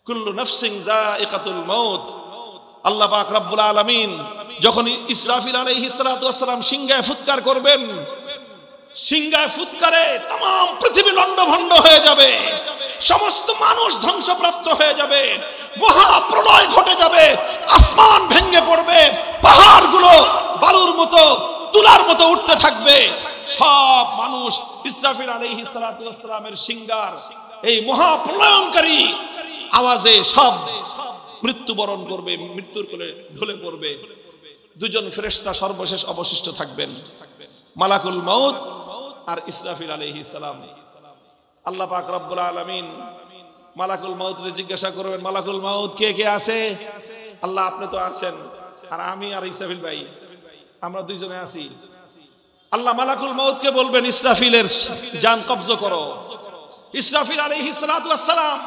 কুল্লু নাফসিন যায়িকাতুল মাউত। আল্লাহ পাক রব্বুল আলামিন যখন ইসরাফিল আলাইহিস সালাতু ওয়াস সালাম সিংহায় ফুৎকার করবেন, সিংহায় ফুৎকারে तमाम পৃথিবী লণ্ডভণ্ড হয়ে যাবে, সমস্ত মানুষ ধ্বংসপ্রাপ্ত হয়ে যাবে, মহাপ্রলয় ঘটে যাবে, আসমান ভেঙে পড়বে, পাহাড়গুলো বালুর মতো তুলার মতো উঠতে থাকবে। সব মানুষ ইসরাফিল আলাইহিস সালাতু ওয়াস সালামের সিংহার এই মহাপ্রলয়ঙ্কারী আওয়াজে সব মৃত্যুবরণ করবে, মৃত্যুর কোলে ঢলে পড়বে। দুজন ফেরেশতা সর্বশেষ অবশিষ্ট থাকবেন, মালাকুল মাউত আর ইসরাফিল আলাইহিস সালাম। আল্লাহ পাক রব্বুল আলামিন মালাকুল মাউতকে জিজ্ঞাসা করবেন, মালাকুল মাউত কে কে আছে? আল্লাহ আপনি তো আছেন, আর আমি আর ইসরাফিল ভাই আমরা দুইজনে আছি। আল্লাহ মালাকুল মাউতকে বলবেন, ইসরাফিলের জান কবজ করো। ইসরাফিল আলাইহিস সালাতু ওয়াস সালাম